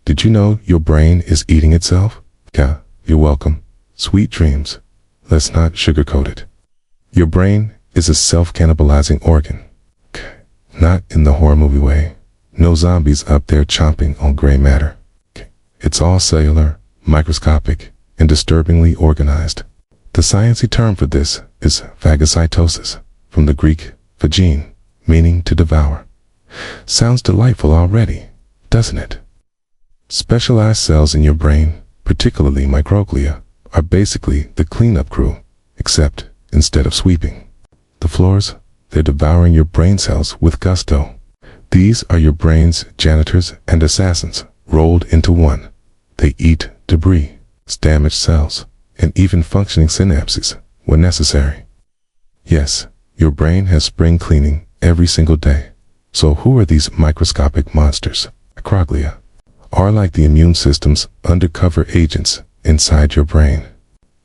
Did you know your brain is eating itself? Yeah, you're welcome. Sweet dreams. Let's not sugarcoat it. Your brain is a self-cannibalizing organ. Not in the horror movie way. No zombies up there chomping on gray matter. It's all cellular, microscopic, and disturbingly organized. The sciencey term for this is phagocytosis, from the Greek phagene, meaning to devour. Sounds delightful already, doesn't it? Specialized cells in your brain, particularly microglia, are basically the cleanup crew, except instead of sweeping the floors, they're devouring your brain cells with gusto. These are your brain's janitors and assassins, rolled into one. They eat debris, damaged cells, and even functioning synapses when necessary. Yes, your brain has spring cleaning every single day. So who are these microscopic monsters? Microglia are like the immune system's undercover agents inside your brain.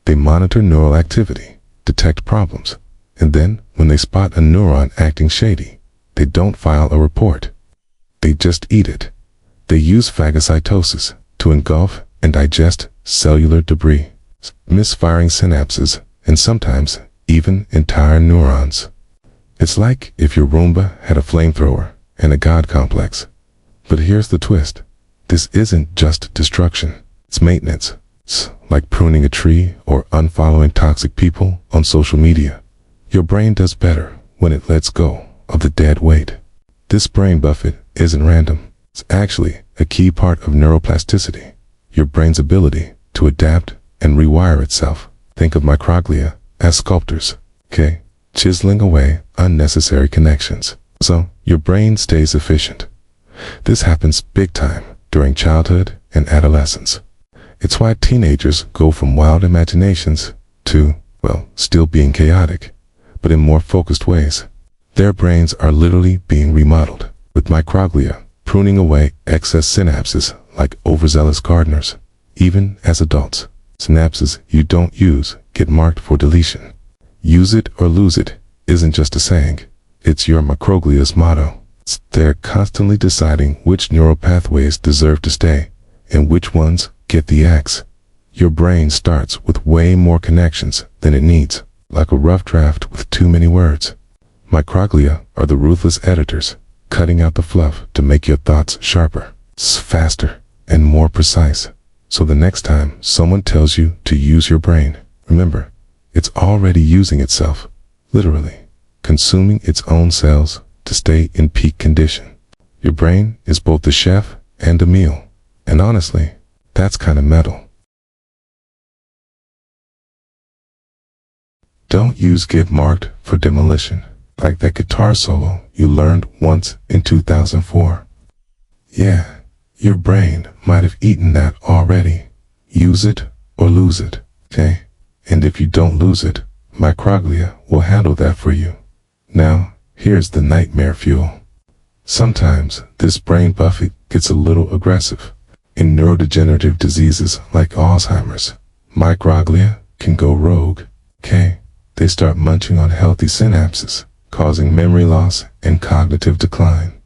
They monitor neural activity, detect problems, and then when they spot a neuron acting shady, they don't file a report. They just eat it. They use phagocytosis to engulf and digest cellular debris, misfiring synapses, and sometimes even entire neurons. It's like if your Roomba had a flamethrower and a God complex. But here's the twist. This isn't just destruction. It's maintenance. It's like pruning a tree or unfollowing toxic people on social media. Your brain does better when it lets go of the dead weight. This brain buffet isn't random. It's actually a key part of neuroplasticity, your brain's ability to adapt and rewire itself. Think of microglia as sculptors, okay? Chiseling away unnecessary connections, so your brain stays efficient. This happens big time during childhood and adolescence. It's why teenagers go from wild imaginations to, well, still being chaotic, but in more focused ways. Their brains are literally being remodeled, with microglia pruning away excess synapses like overzealous gardeners. Even as adults, synapses you don't use get marked for deletion. Use it or lose it isn't just a saying. It's your microglia's motto. They're constantly deciding which neural pathways deserve to stay and which ones get the axe. Your brain starts with way more connections than it needs, like a rough draft with too many words. Microglia are the ruthless editors, cutting out the fluff to make your thoughts sharper, faster, and more precise. So the next time someone tells you to use your brain, remember, it's already using itself, literally, consuming its own cells to stay in peak condition. Your brain is both the chef and a meal, and honestly, that's kind of metal. Don't use get marked for demolition, like that guitar solo you learned once in 2004. Yeah, your brain might have eaten that already. Use it or lose it, okay? And if you don't lose it, microglia will handle that for you. Now, here's the nightmare fuel. Sometimes this brain buffet gets a little aggressive. In neurodegenerative diseases like Alzheimer's, microglia can go rogue, okay? They start munching on healthy synapses, causing memory loss and cognitive decline.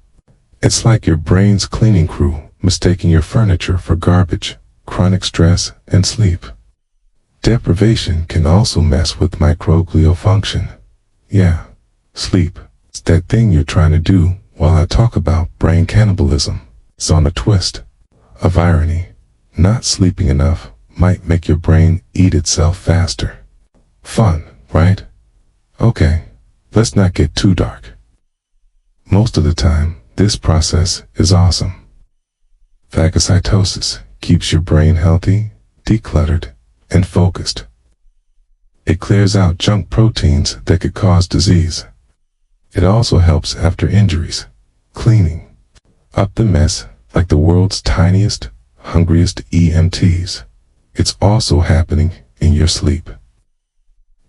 It's like your brain's cleaning crew mistaking your furniture for garbage, chronic stress, and sleep. Deprivation can also mess with microglial function. Yeah, sleep. It's that thing you're trying to do while I talk about brain cannibalism. It's on a twist of irony. Not sleeping enough might make your brain eat itself faster. Fun, right? Okay, let's not get too dark. Most of the time, this process is awesome. Phagocytosis keeps your brain healthy, decluttered, and focused. It clears out junk proteins that could cause disease. It also helps after injuries, cleaning up the mess like the world's tiniest, hungriest EMTs. It's also happening in your sleep.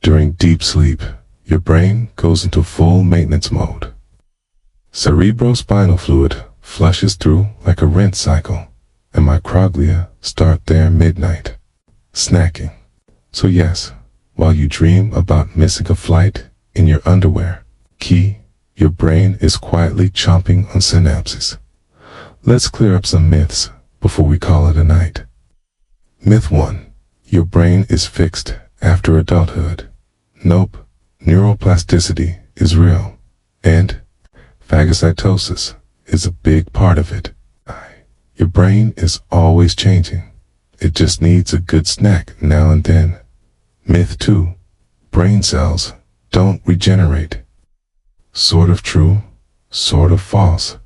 During deep sleep, your brain goes into full maintenance mode. Cerebrospinal fluid flushes through like a rinse cycle, and microglia start their midnight snacking. So yes, while you dream about missing a flight in your underwear, your brain is quietly chomping on synapses. Let's clear up some myths before we call it a night. Myth 1. Your brain is fixed after adulthood. Nope. Neuroplasticity is real. And phagocytosis is a big part of it. Your brain is always changing. It just needs a good snack now and then. Myth 2. Brain cells don't regenerate. Sort of true, sort of false.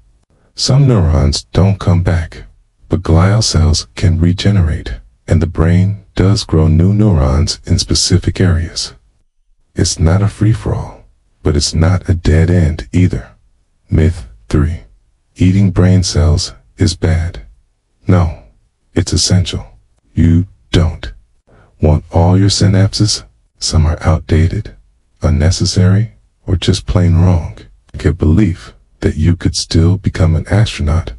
Some neurons don't come back, but glial cells can regenerate, and the brain does grow new neurons in specific areas. It's not a free-for-all, but it's not a dead end either. Myth 3. Eating brain cells is bad. No, it's essential. You don't want all your synapses. Some are outdated, unnecessary, or just plain wrong. A belief that you could still become an astronaut.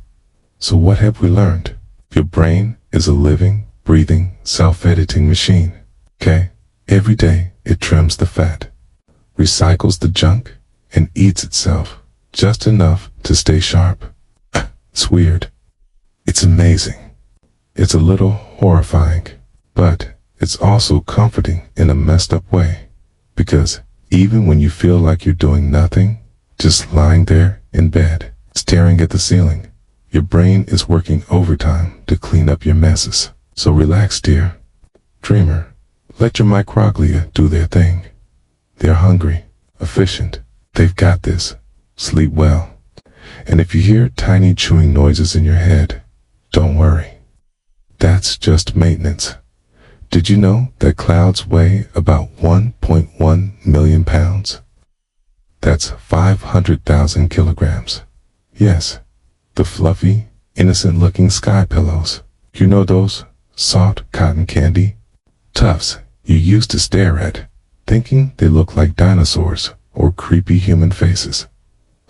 So what have we learned? Your brain is a living, breathing, self-editing machine. Okay? Every day it trims the fat, recycles the junk, and eats itself just enough to stay sharp. It's weird. It's amazing. It's a little horrifying, but it's also comforting in a messed up way, because even when you feel like you're doing nothing, just lying there in bed, staring at the ceiling, your brain is working overtime to clean up your messes. So relax, dear dreamer. Let your microglia do their thing. They're hungry, efficient. They've got this. Sleep well. And if you hear tiny chewing noises in your head, don't worry. That's just maintenance. Did you know that clouds weigh about 1.1 million pounds? That's 500,000 kilograms. Yes, the fluffy, innocent-looking sky pillows. You know those soft cotton candy tufts you used to stare at, thinking they look like dinosaurs or creepy human faces?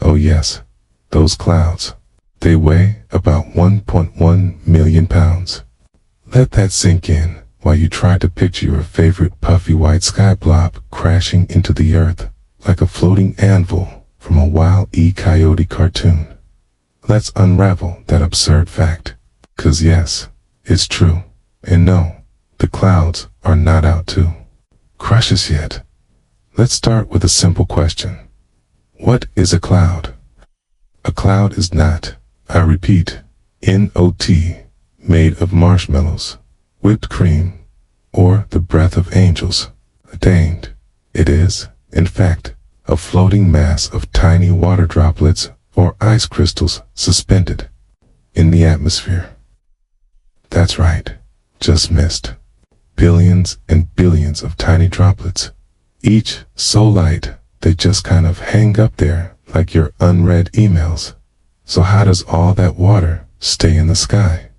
Oh yes, those clouds. They weigh about 1.1 million pounds. Let that sink in while you try to picture your favorite puffy white sky blob crashing into the earth like a floating anvil from a Wile E. Coyote cartoon. Let's unravel that absurd fact. 'Cause yes, it's true. And no, the clouds are not out to crush us yet. Let's start with a simple question. What is a cloud? A cloud is not, I repeat, not, made of marshmallows, whipped cream, or the breath of angels ordained. It is, in fact, a floating mass of tiny water droplets or ice crystals suspended in the atmosphere. That's right, just missed. Billions and billions of tiny droplets, each so light they just kind of hang up there like your unread emails. So how does all that water stay in the sky?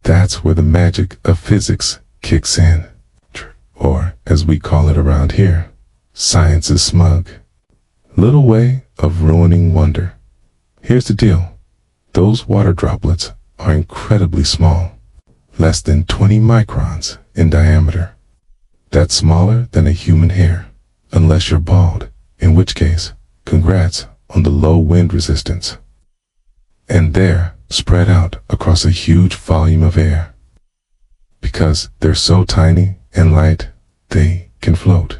That's where the magic of physics kicks in. Or, as we call it around here, science is smug. Little way of ruining wonder. Here's the deal. Those water droplets are incredibly small, less than 20 microns in diameter. That's smaller than a human hair, unless you're bald, in which case, congrats on the low wind resistance. And they're spread out across a huge volume of air. Because they're so tiny and light, they can float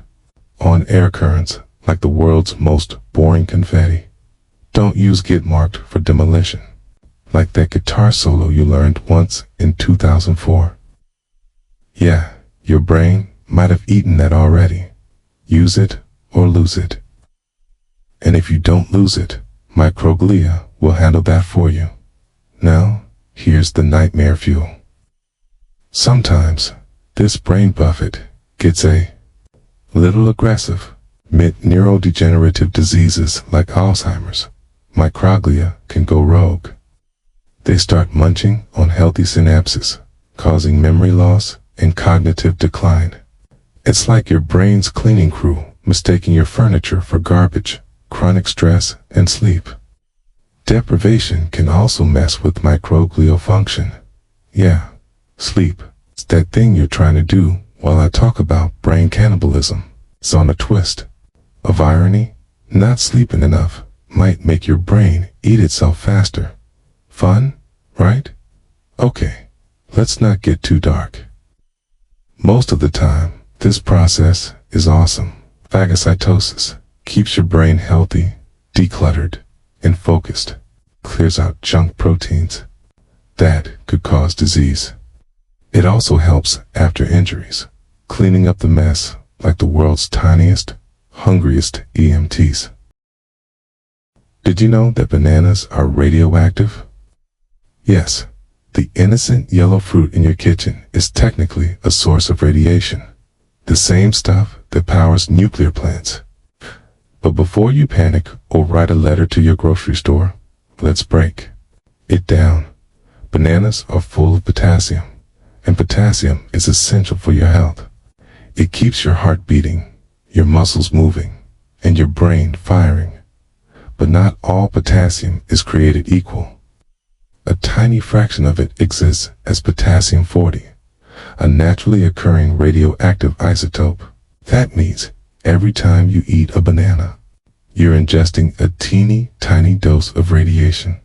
on air currents like the world's most boring confetti. Don't use get marked for demolition, like that guitar solo you learned once in 2004. Yeah, your brain might have eaten that already. Use it or lose it. And if you don't lose it, microglia will handle that for you. Now, here's the nightmare fuel. Sometimes, this brain buffet gets a little aggressive. Mid neurodegenerative diseases like Alzheimer's, microglia can go rogue. They start munching on healthy synapses, causing memory loss and cognitive decline. It's like your brain's cleaning crew mistaking your furniture for garbage, chronic stress, and sleep. Deprivation can also mess with microglial function. Yeah, sleep. It's that thing you're trying to do while I talk about brain cannibalism. It's on a twist of irony. Not sleeping enough might make your brain eat itself faster. Fun, right? Okay, let's not get too dark. Most of the time, this process is awesome. Phagocytosis keeps your brain healthy, decluttered, and focused. Clears out junk proteins that could cause disease. It also helps after injuries, cleaning up the mess like the world's tiniest, hungriest EMTs. Did you know that bananas are radioactive? Yes, the innocent yellow fruit in your kitchen is technically a source of radiation, the same stuff that powers nuclear plants. But before you panic or write a letter to your grocery store, let's break it down. Bananas are full of potassium, and potassium is essential for your health. It keeps your heart beating, your muscles moving, and your brain firing. But not all potassium is created equal. A tiny fraction of it exists as potassium-40, a naturally occurring radioactive isotope. That means every time you eat a banana, you're ingesting a teeny tiny dose of radiation.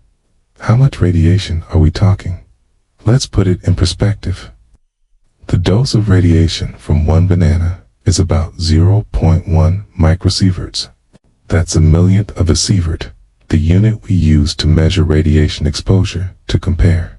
How much radiation are we talking? Let's put it in perspective. The dose of radiation from one banana is about 0.1 microsieverts. That's a millionth of a sievert, the unit we use to measure radiation exposure. To compare,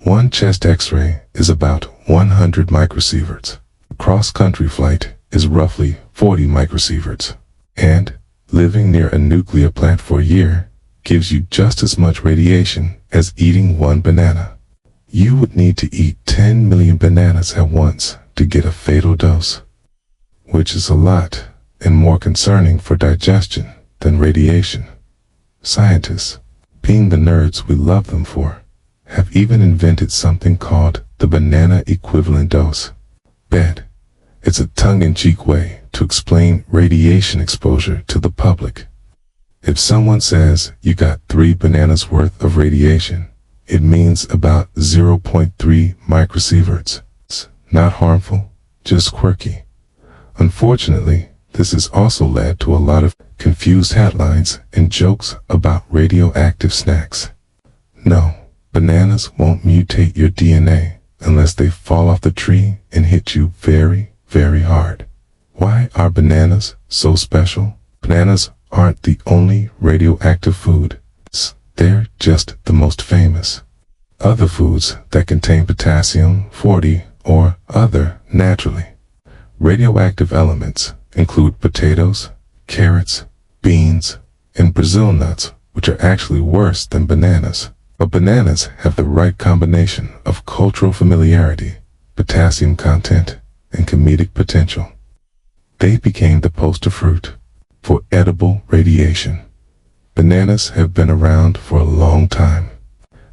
one chest x-ray is about 100 microsieverts. A cross-country flight is roughly 40 microsieverts. And living near a nuclear plant for a year gives you just as much radiation as eating one banana. You would need to eat 10 million bananas at once to get a fatal dose, which is a lot and more concerning for digestion than radiation. Scientists, being the nerds we love them for, have even invented something called the banana equivalent dose, BED. It's a tongue-in-cheek way to explain radiation exposure to the public. If someone says you got 3 bananas worth of radiation, it means about 0.3 microsieverts. It's not harmful, just quirky. Unfortunately, this has also led to a lot of confused headlines and jokes about radioactive snacks. No, bananas won't mutate your DNA unless they fall off the tree and hit you very, very hard. Why are bananas so special? Bananas aren't the only radioactive food. They're just the most famous. Other foods that contain potassium-40 or other naturally radioactive elements include potatoes, carrots, beans, and Brazil nuts, which are actually worse than bananas. But bananas have the right combination of cultural familiarity, potassium content, and comedic potential. They became the poster fruit for edible radiation. Bananas have been around for a long time.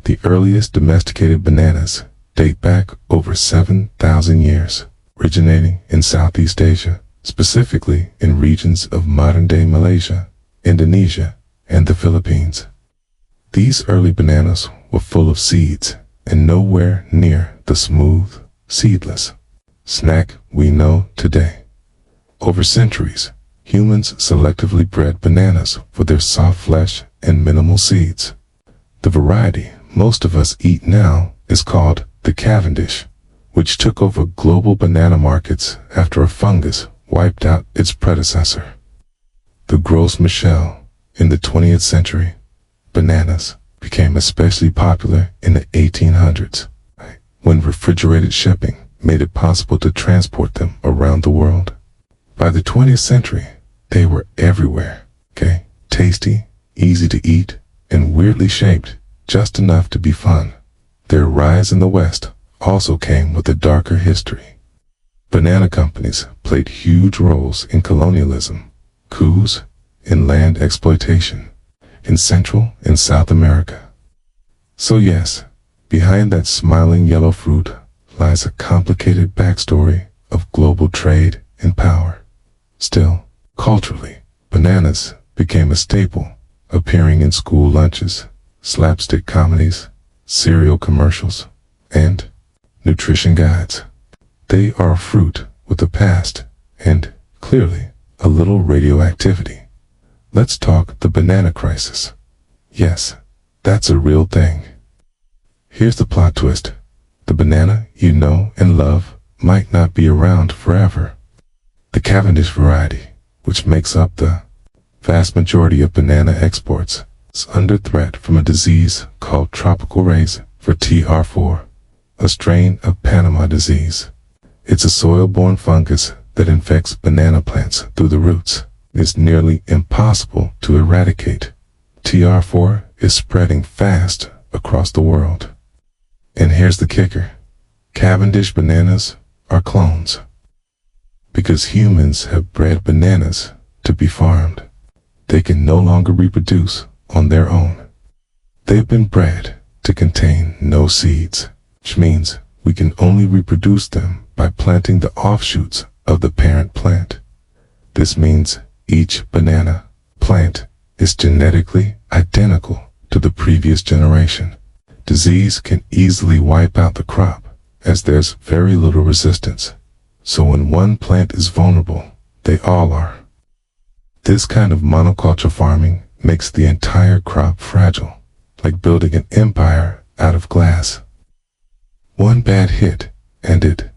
The earliest domesticated bananas date back over 7,000 years, originating in Southeast Asia, specifically in regions of modern-day Malaysia, Indonesia, and the Philippines. These early bananas were full of seeds and nowhere near the smooth, seedless snack we know today. Over centuries, humans selectively bred bananas for their soft flesh and minimal seeds. The variety most of us eat now is called the Cavendish, which took over global banana markets after a fungus wiped out its predecessor. The Gros Michel. In the 20th century, bananas became especially popular in the 1800s, when refrigerated shipping made it possible to transport them around the world. By the 20th century, they were everywhere, tasty, easy to eat, and weirdly shaped, just enough to be fun. Their rise in the West also came with a darker history. Banana companies played huge roles in colonialism, coups, and land exploitation in Central and South America. So yes, behind that smiling yellow fruit lies a complicated backstory of global trade and power. Still, culturally, bananas became a staple, appearing in school lunches, slapstick comedies, cereal commercials, and nutrition guides. They are a fruit with a past and, clearly, a little radioactivity. Let's talk the banana crisis. Yes, that's a real thing. Here's the plot twist. The banana you know and love might not be around forever. The Cavendish variety, which makes up the vast majority of banana exports, is under threat from a disease called tropical race for TR4, a strain of Panama disease. It's a soil-borne fungus that infects banana plants through the roots. It's nearly impossible to eradicate. TR4 is spreading fast across the world. And here's the kicker. Cavendish bananas are clones. Because humans have bred bananas to be farmed, they can no longer reproduce on their own. They've been bred to contain no seeds, which means we can only reproduce them by planting the offshoots of the parent plant. This means each banana plant is genetically identical to the previous generation. Disease can easily wipe out the crop, as there's very little resistance. So when one plant is vulnerable, they all are. This kind of monoculture farming makes the entire crop fragile, like building an empire out of glass. One bad hit, and it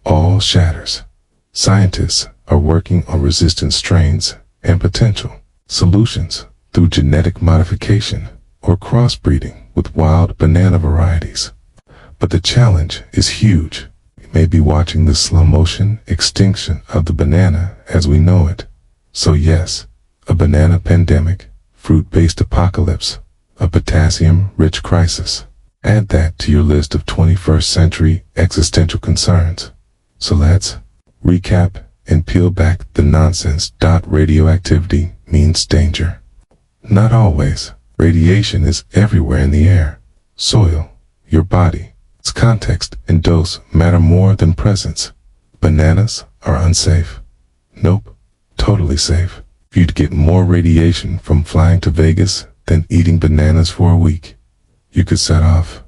all shatters. Scientists are working on resistant strains and potential solutions through genetic modification or crossbreeding with wild banana varieties. But the challenge is huge. We may be watching the slow-motion extinction of the banana as we know it. So yes, a banana pandemic, fruit-based apocalypse, a potassium-rich crisis. Add that to your list of 21st century existential concerns. So let's recap and peel back the nonsense. Radioactivity means danger. Not always. Radiation is everywhere in the air, soil, your body. Its context and dose matter more than presence. Bananas are unsafe. Nope, totally safe. You'd get more radiation from flying to Vegas than eating bananas for a week. You could set off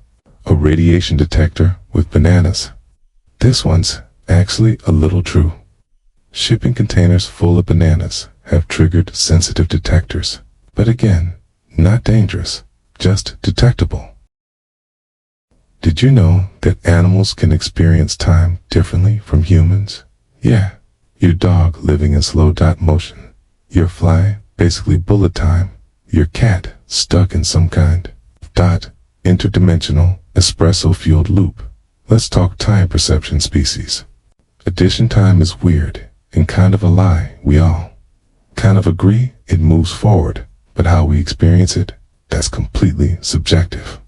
a radiation detector with bananas. This one's actually a little true. Shipping containers full of bananas have triggered sensitive detectors, but again, not dangerous, just detectable. Did you know that animals can experience time differently from humans? Yeah, your dog living in slow motion, your fly basically bullet time, your cat stuck in some kind interdimensional espresso-fueled loop. Let's talk time perception species. Addition time is weird and kind of a lie. We all kind of agree it moves forward, but how we experience it, that's completely subjective.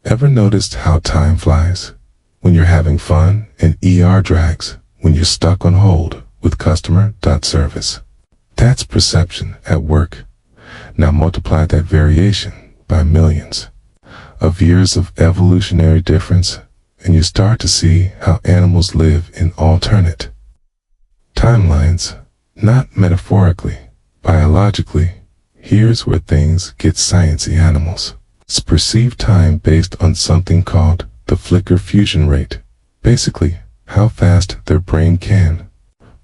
Ever noticed how time flies when you're having fun and ER drags when you're stuck on hold with customer.service? That's perception at work. Now multiply that variation by millions of years of evolutionary difference, and you start to see how animals live in alternate timelines, not metaphorically, biologically. Here's where things get sciencey. Animals perceive time based on something called the flicker fusion rate, basically how fast their brain can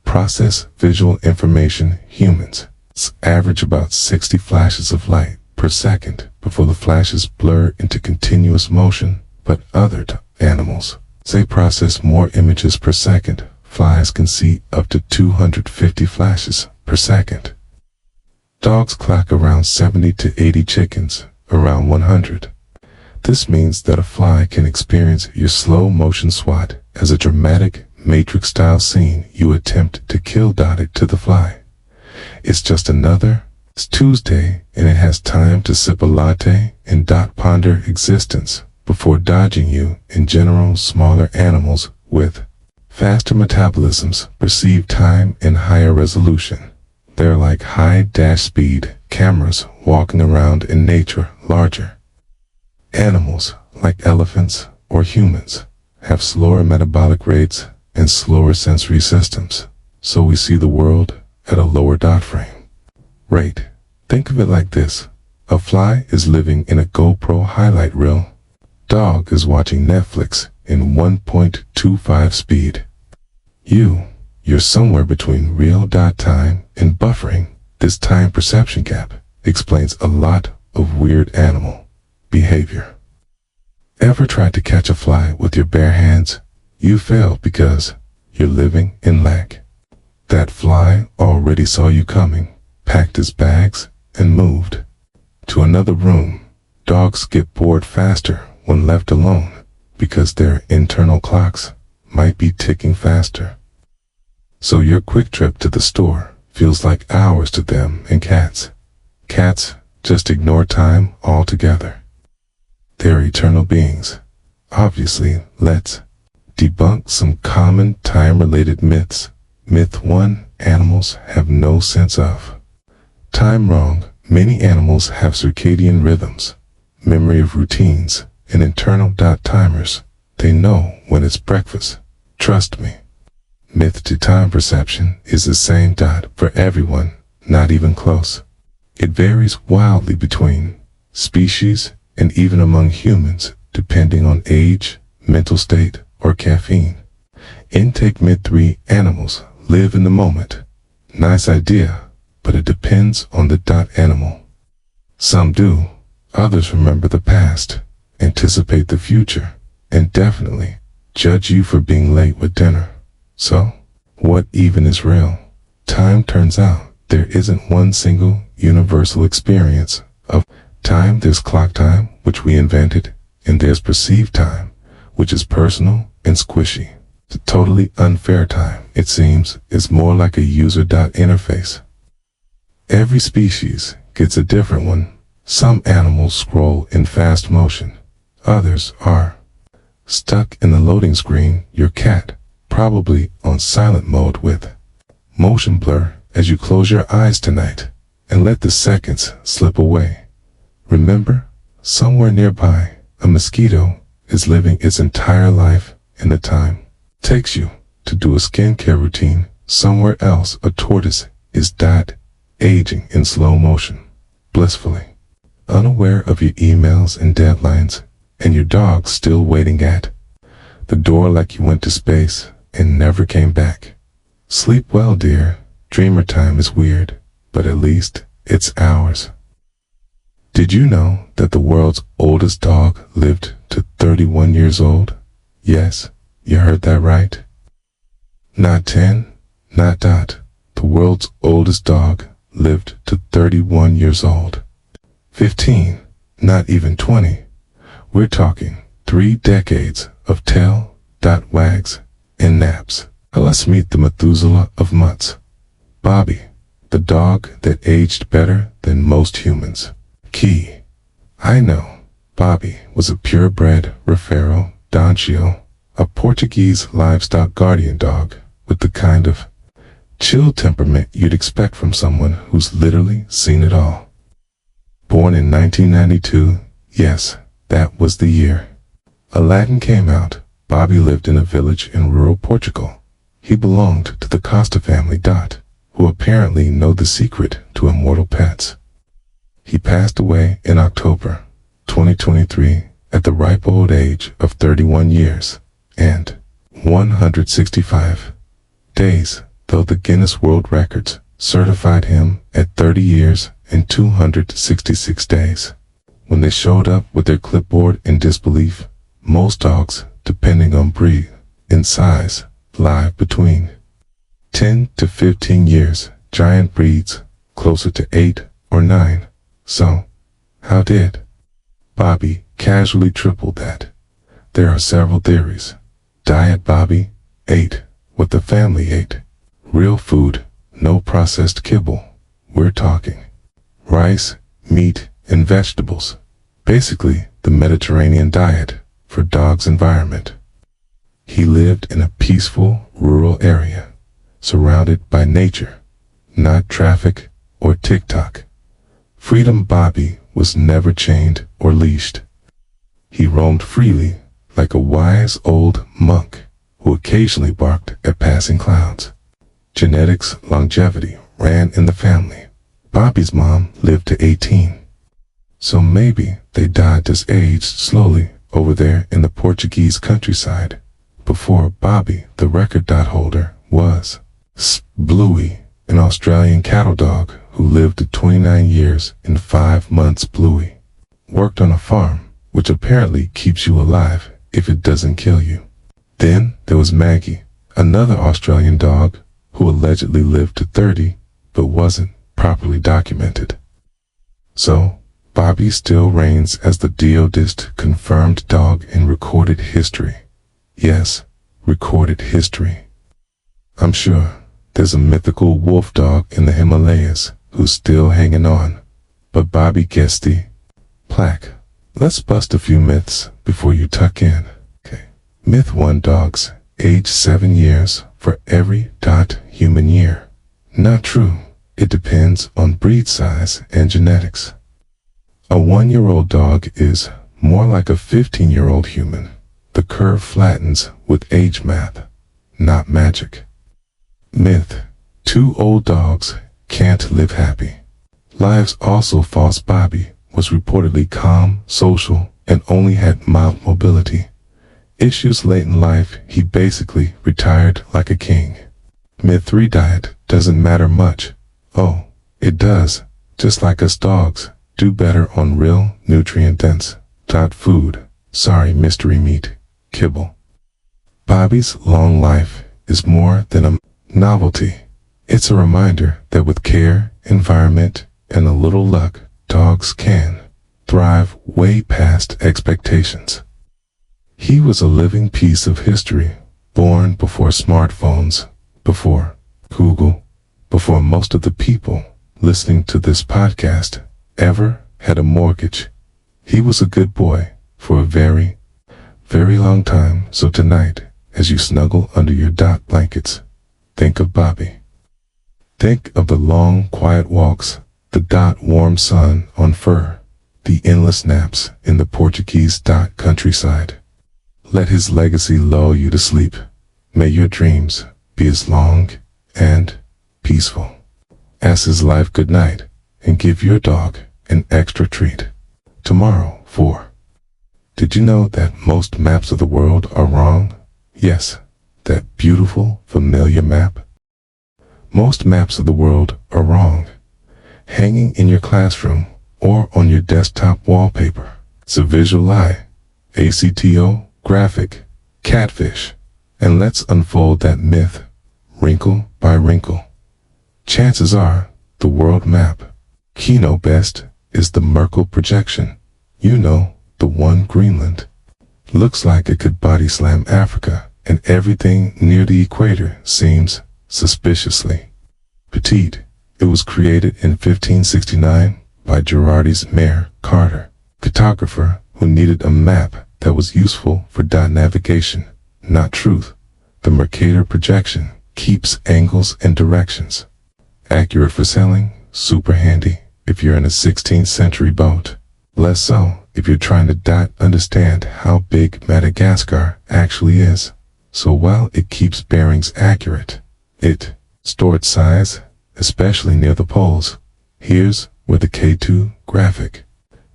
process visual information. Humans average about 60 flashes of light per second before the flashes blur into continuous motion, but other animals say process more images per second. Flies can see up to 250 flashes per second. Dogs clock around 70 to 80, chickens around 100. This means that a fly can experience your slow motion swat as a dramatic Matrix-style scene you attempt to kill it to the fly. It's just another. It's Tuesday and it has time to sip a latte and ponder existence before dodging you. In general, smaller animals with faster metabolisms perceive time in higher resolution. They're like high-speed cameras walking around in nature. Larger animals, like elephants or humans, have slower metabolic rates and slower sensory systems, so we see the world at a lower frame rate. Think of it like this. A fly is living in a GoPro highlight reel. Dog is watching Netflix in 1.25 speed. You're somewhere between real time and buffering. This time perception gap explains a lot of weird animal behavior. Ever tried to catch a fly with your bare hands? You failed because you're living in lack. That fly already saw you coming, packed his bags, and moved to another room. Dogs get bored faster when left alone because their internal clocks might be ticking faster. So your quick trip to the store feels like hours to them. And cats just ignore time altogether. They're eternal beings. Obviously, let's debunk some common time-related myths. Myth 1. Animals have no sense of time. Wrong. Many animals have circadian rhythms, memory of routines, and internal timers. They know when it's breakfast. Trust me. Myth 2. Time perception is the same for everyone, not even close. It varies wildly between species and even among humans, depending on age, mental state, or caffeine intake. Myth 3. Animals live in the moment. Nice idea, but it depends on the animal. Some do, others remember the past, anticipate the future, and definitely judge you for being late with dinner. So, what even is real? Time. Turns out there isn't one single universal experience of time. There's clock time, which we invented, and there's perceived time, which is personal and squishy. The totally unfair time, it seems, is more like a user interface. Every species gets a different one. Some animals scroll in fast motion. Others are stuck in the loading screen. Your cat probably on silent mode with motion blur as you close your eyes tonight and let the seconds slip away. Remember, somewhere nearby, a mosquito is living its entire life in the time takes you to do a skincare routine. Somewhere else, a tortoise is aging in slow motion, blissfully, unaware of your emails and deadlines, and your dog still waiting at the door like you went to space and never came back. Sleep well, dear. Dreamer time is weird, but at least it's ours. Did you know that the world's oldest dog lived to 31 years old? Yes, you heard that right. Not 10, not . The world's oldest dog lived to 31 years old. 15, not even 20. We're talking 3 decades of tail, wags, and naps. Let's meet the Methuselah of mutts. Bobby, the dog that aged better than most humans. Key. I know, Bobby was a purebred Rafeiro Doncio, a Portuguese livestock guardian dog with the kind of chill temperament you'd expect from someone who's literally seen it all. Born in 1992, yes, that was the year Aladdin came out. Bobby lived in a village in rural Portugal. He belonged to the Costa family, who apparently know the secret to immortal pets. He passed away in October 2023 at the ripe old age of 31 years and 165 days, though the Guinness World Records certified him at 30 years and 266 days. When they showed up with their clipboard in disbelief, most dogs, depending on breed and size, live between 10 to 15 years, giant breeds closer to 8 or 9. So, how did Bobby casually triple that? There are several theories. Diet. Bobby ate what the family ate. Real food, no processed kibble. We're talking rice, meat, and vegetables. Basically, the Mediterranean diet for dog's environment. He lived in a peaceful, rural area, surrounded by nature, not traffic or TikTok. Freedom. Bobby was never chained or leashed. He roamed freely like a wise old monk who occasionally barked at passing clouds. Genetics. Longevity ran in the family. Bobby's mom lived to 18. So maybe they died as aged slowly over there in the Portuguese countryside. Before Bobby, the record holder, was Bluey, an Australian cattle dog who lived to 29 years and 5 months. Bluey worked on a farm, which apparently keeps you alive if it doesn't kill you. Then there was Maggie, another Australian dog who allegedly lived to 30 but wasn't properly documented. So, Bobby still reigns as the oldest confirmed dog in recorded history. Yes, recorded history. I'm sure there's a mythical wolf dog in the Himalayas who's still hanging on, but Bobby gets the plaque. Let's bust a few myths before you tuck in. Okay. Myth 1: dogs age 7 years for every human year. Not true. It depends on breed size and genetics. A 1-year-old dog is more like a 15-year-old human. The curve flattens with age math, not magic. Myth: 2 old dogs can't live happy. Lives also false. Bobby was reportedly calm, social, and only had mild mobility. Issues late in life, he basically retired like a king. Myth 3: diet doesn't matter much. Oh, it does. Just like us dogs, do better on real, nutrient-dense food. Sorry, mystery meat, kibble. Bobby's long life is more than a novelty. It's a reminder that with care, environment, and a little luck, dogs can thrive way past expectations. He was a living piece of history, born before smartphones, before Google, before most of the people listening to this podcast ever had a mortgage. He was a good boy for a very, very long time. So tonight, as you snuggle under your blankets, think of Bobby. Think of the long, quiet walks, the warm sun on fur, the endless naps in the Portuguese countryside. Let his legacy lull you to sleep. May your dreams be as long and peaceful as his life. Good night, and give your dog an extra treat. Tomorrow, 4. Did you know that most maps of the world are wrong? Yes, that beautiful, familiar map. Most maps of the world are wrong. Hanging in your classroom or on your desktop wallpaper. It's a visual lie. ACTO, graphic, catfish. And let's unfold that myth, wrinkle by wrinkle. Chances are, the world map, Kino best, is the Merkel projection. You know, the one Greenland. Looks like it could body slam Africa, and everything near the equator seems suspiciously petite. It was created in 1569 by Girardi's Mayor Carter, cartographer who needed a map that was useful for navigation, not truth. The Mercator projection keeps angles and directions. Accurate for sailing, super handy if you're in a 16th century boat. Less so if you're trying to understand how big Madagascar actually is. So while it keeps bearings accurate, it stored size, especially near the poles. Here's where the K2 graphic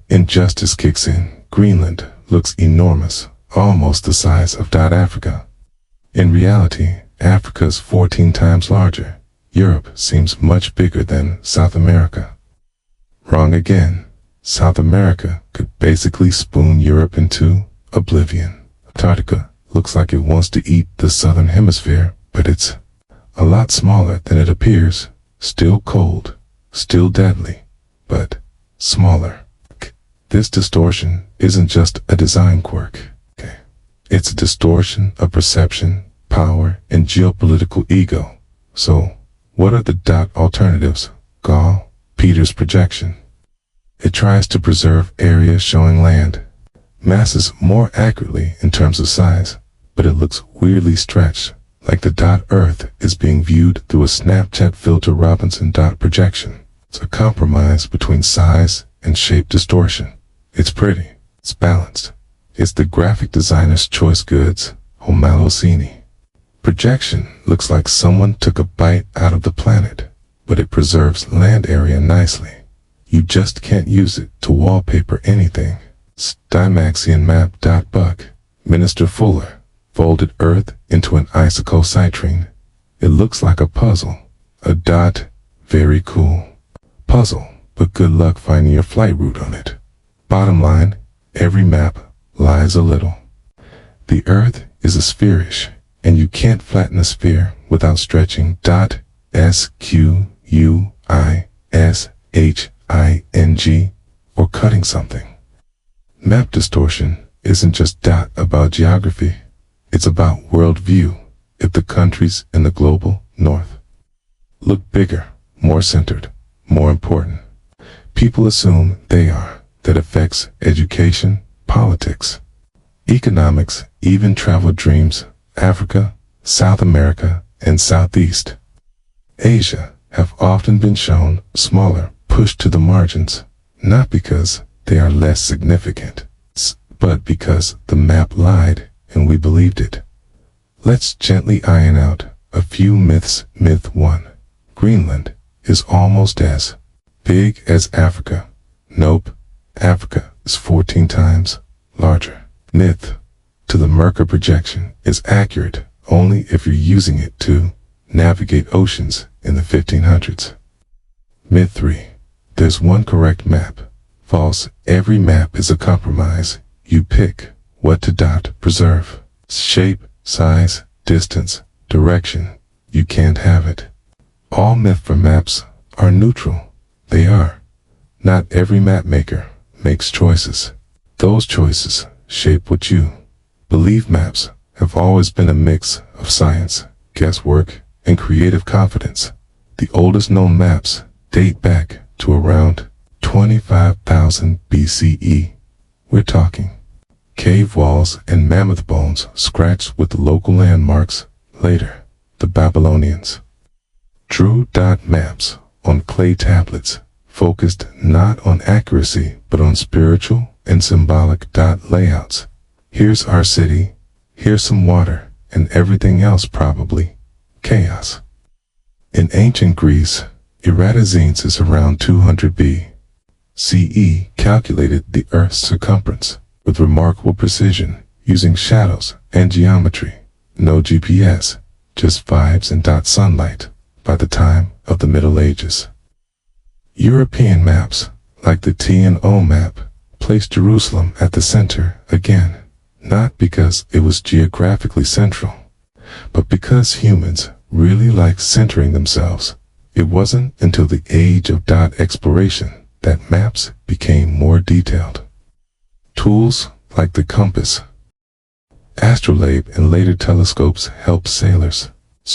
injustice kicks in. Greenland looks enormous, almost the size of Africa. In reality, Africa's 14 times larger. Europe seems much bigger than South America. Wrong again. South America could basically spoon Europe into oblivion. Antarctica looks like it wants to eat the southern hemisphere, but it's a lot smaller than it appears. Still cold, still deadly, but smaller. This distortion isn't just a design quirk. It's a distortion of perception, power, and geopolitical ego. So, what are the alternatives? Gall, Peter's projection. It tries to preserve areas showing land masses more accurately in terms of size, but it looks weirdly stretched, like the Earth is being viewed through a Snapchat filter. Robinson projection. It's a compromise between size and shape distortion. It's pretty, it's balanced. It's the graphic designer's choice goods, Homalocene. Projection looks like someone took a bite out of the planet, but it preserves land area nicely. You just can't use it to wallpaper anything. Dymaxion map. Bug. Minister Fuller folded Earth into an icicle citrine. It looks like a puzzle. Very cool puzzle, but good luck finding your flight route on it. Bottom line, every map lies a little. The earth is a spherish, and you can't flatten a sphere without stretching. SQUISHING or cutting something. Map distortion isn't just about geography. It's about worldview. If the countries in the global north look bigger, more centered, more important, people assume they are. That affects education, politics, economics, even travel dreams. Africa, South America, and Southeast Asia have often been shown smaller, pushed to the margins, not because they are less significant, but because the map lied and we believed it. Let's gently iron out a few myths. Myth 1. Greenland is almost as big as Africa. Nope, Africa is 14 times larger. Myth 2. The Merkur projection is accurate only if you're using it to navigate oceans in the 1500s. Myth 3. There's one correct map. False. Every map is a compromise. You pick what to preserve. Shape, size, distance, direction. You can't have it. All myth for maps are neutral. They are. Not every map maker makes choices. Those choices shape what you believe. Maps have always been a mix of science, guesswork, and creative confidence. The oldest known maps date back to around 25,000 BCE. We're talking cave walls and mammoth bones scratched with local landmarks. Later, the Babylonians drew maps on clay tablets, focused not on accuracy but on spiritual and symbolic layouts. Here's our city, here's some water, and everything else probably chaos. In ancient Greece, Eratosthenes is around 200 BCE calculated the Earth's circumference with remarkable precision using shadows and geometry. No GPS, just vibes and sunlight by the time of the Middle Ages. European maps, like the T&O map, placed Jerusalem at the center again, not because it was geographically central, but because humans really like centering themselves. It wasn't until the age of exploration that maps became more detailed. Tools like the compass, astrolabe, and later telescopes helped sailors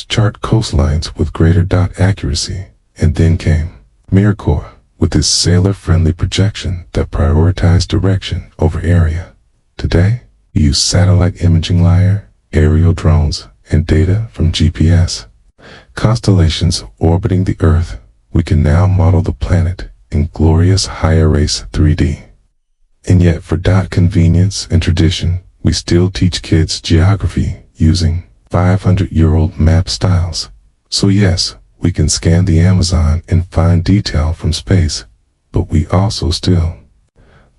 chart coastlines with greater accuracy. And then came Merkur with its sailor-friendly projection that prioritized direction over area. Today, we use satellite imaging layer, aerial drones, and data from GPS constellations orbiting the Earth. We can now model the planet in glorious high-res 3D. And yet, for convenience and tradition, we still teach kids geography using 500-year-old map styles. So yes, we can scan the Amazon and find detail from space, but we also still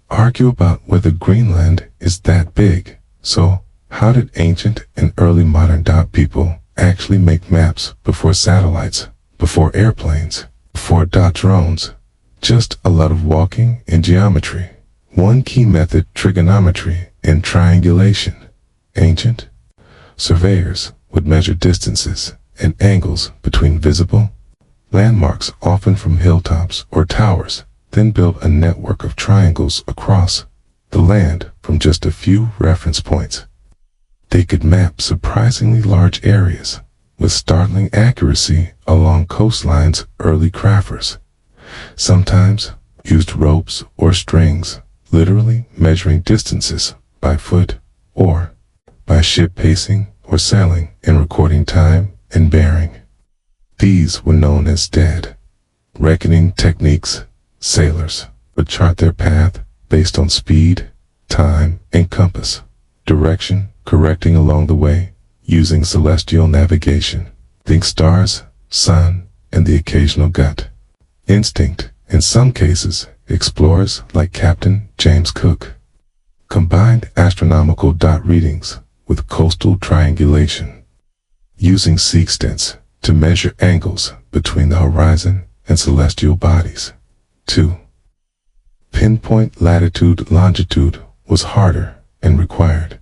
argue about whether Greenland is that big. So, how did ancient and early modern people actually make maps before satellites, before airplanes, before drones? Just a lot of walking and geometry. One key method: trigonometry and triangulation. Ancient surveyors would measure distances and angles between visible landmarks, often from hilltops or towers, then build a network of triangles across the land from just a few reference points. They could map surprisingly large areas with startling accuracy along coastlines. Early crafters sometimes used ropes or strings, literally measuring distances by foot or by ship pacing or sailing, and recording time and bearing. These were known as dead reckoning techniques. Sailors would chart their path based on speed, time, and compass direction, correcting along the way using celestial navigation. Think stars, sun, and the occasional gut instinct. In some cases, explorers like Captain James Cook combined astronomical readings with coastal triangulation, using sextants to measure angles between the horizon and celestial bodies. 2. Pinpoint latitude, longitude. was harder and required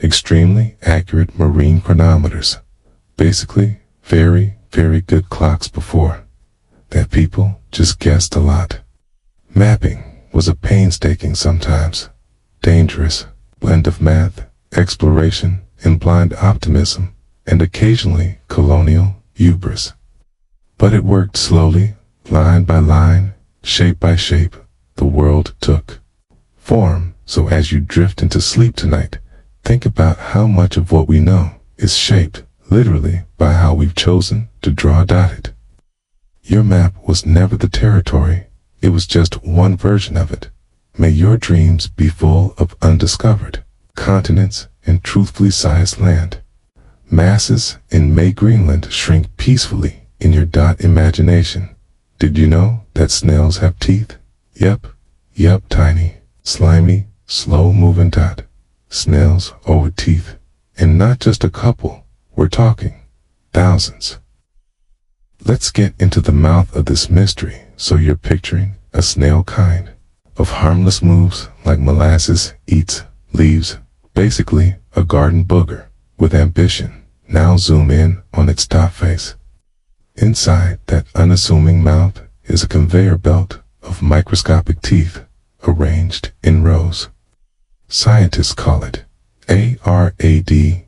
extremely accurate marine chronometers. Basically, very, very good clocks before that people just guessed a lot. Mapping was a painstaking, sometimes dangerous blend of math, exploration, and blind optimism, and occasionally colonial hubris. But it worked slowly, line by line, shape by shape. The world took form. So as you drift into sleep tonight, think about how much of what we know is shaped, literally, by how we've chosen to draw it. Your map was never the territory, it was just one version of it. May your dreams be full of undiscovered continents and truthfully sized land. Masses in May Greenland shrink peacefully in your imagination. Did you know that snails have teeth? Yep, tiny, slimy, slow-moving snails with teeth. And not just a couple, we're talking thousands. Let's get into the mouth of this mystery. So you're picturing a snail kind of harmless moves like molasses eats leaves, basically a garden booger with ambition. Now zoom in on its top face. Inside that unassuming mouth is a conveyor belt of microscopic teeth arranged in rows. Scientists call it ARADULER.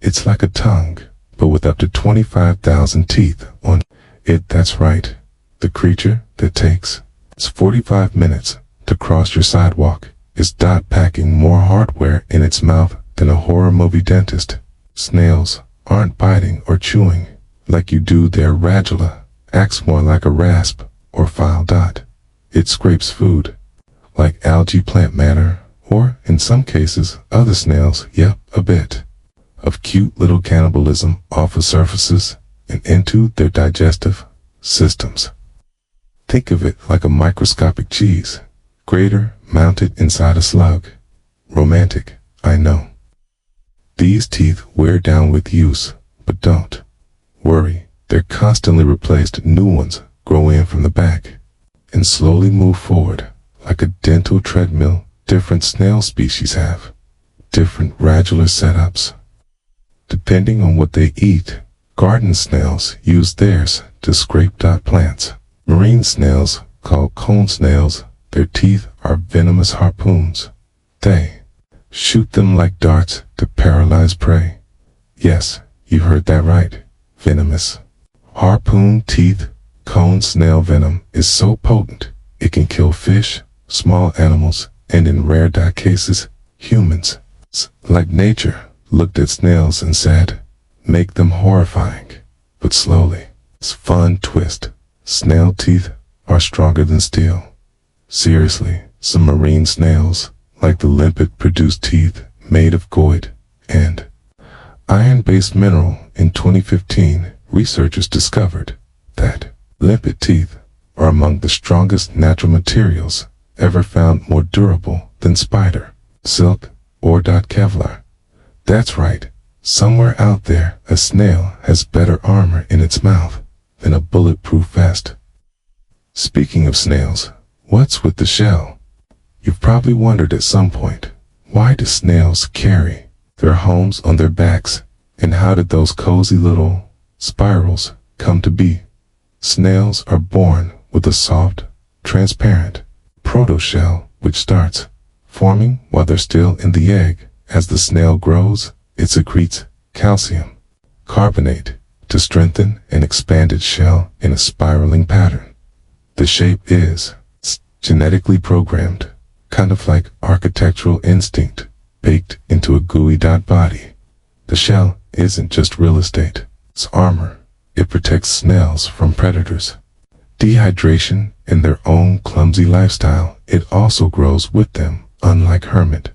It's like a tongue, but with up to 25,000 teeth on it. That's right, the creature that takes 45 minutes to cross your sidewalk is packing more hardware in its mouth than a horror movie dentist. Snails aren't biting or chewing like you do their radula, acts more like a rasp or file. It scrapes food like algae, plant matter, or in some cases other snails. Yep, a bit of cute little cannibalism off of surfaces and into their digestive systems. Think of it like a microscopic cheese grater mounted inside a slug. Romantic, I know. These teeth wear down with use, but don't worry, they're constantly replaced. New ones grow in from the back and slowly move forward like a dental treadmill. Different snail species have different radular setups depending on what they eat. Garden snails use theirs to scrape plants. Marine snails, called cone snails, their teeth are venomous harpoons. They shoot them like darts to paralyze prey. Yes, you heard that right. Venomous. Harpoon teeth. Cone snail venom is so potent, it can kill fish, small animals, and in rare cases, humans. Like nature looked at snails and said, make them horrifying, but slowly. It's fun twist. Snail teeth are stronger than steel. Seriously, some marine snails, like the limpet, produce teeth made of goid and iron-based mineral. In 2015, researchers discovered that limpet teeth are among the strongest natural materials ever found, more durable than spider, silk, or Kevlar. That's right, somewhere out there a snail has better armor in its mouth than a bulletproof vest. Speaking of snails, what's with the shell? You've probably wondered at some point, why do snails carry their homes on their backs, and how did those cozy little spirals come to be? Snails are born with a soft, transparent protoshell which starts forming while they're still in the egg. As the snail grows, it secretes calcium carbonate to strengthen and expand its shell in a spiraling pattern. The shape is genetically programmed, kind of like architectural instinct baked into a gooey body. The shell isn't just real estate, it's armor. It protects snails from predators, dehydration, and their own clumsy lifestyle. It also grows with them, unlike hermit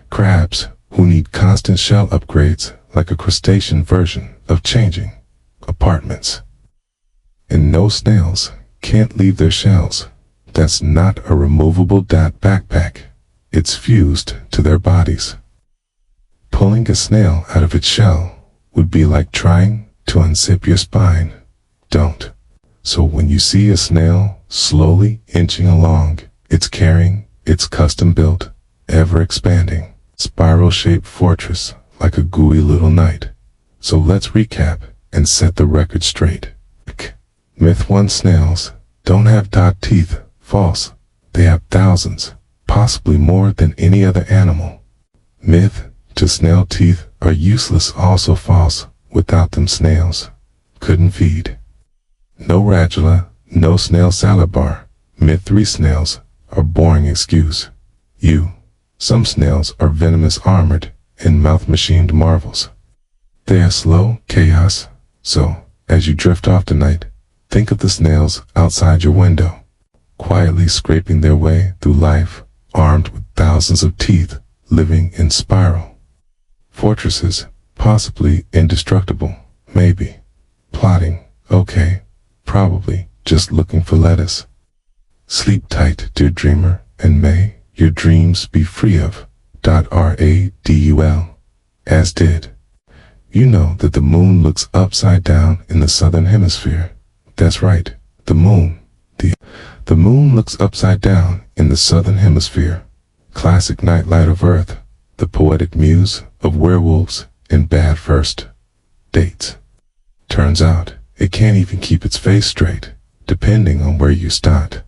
crabs, who need constant shell upgrades, like a crustacean version of changing apartments. And no, snails can't leave their shells. That's not a removable backpack. It's fused to their bodies. Pulling a snail out of its shell would be like trying to unzip your spine. Don't. So when you see a snail slowly inching along, it's carrying It's custom built, ever expanding, spiral shaped fortress like a gooey little knight. So let's recap and set the record straight. Myth 1: snails don't have dot teeth. False. They have thousands, possibly more than any other animal. Myth 2: snail teeth are useless. Also false. Without them, snails couldn't feed. No radula, no snail salad bar. Myth 3: snails are boring. Excuse you. Some snails are venomous, armored, and mouth-machined marvels. They are slow chaos. So, as you drift off tonight, think of the snails outside your window, quietly scraping their way through life, armed with thousands of teeth, living in spiral fortresses, possibly indestructible, maybe. Plotting, okay, probably just looking for lettuce. Sleep tight, dear dreamer, and may your dreams be free of radul, as did. You know that the moon looks upside down in the southern hemisphere. That's right, the moon. The moon looks upside down in the southern hemisphere. Classic nightlight of Earth, the poetic muse of werewolves and bad first dates. Turns out, it can't even keep its face straight, depending on where you start.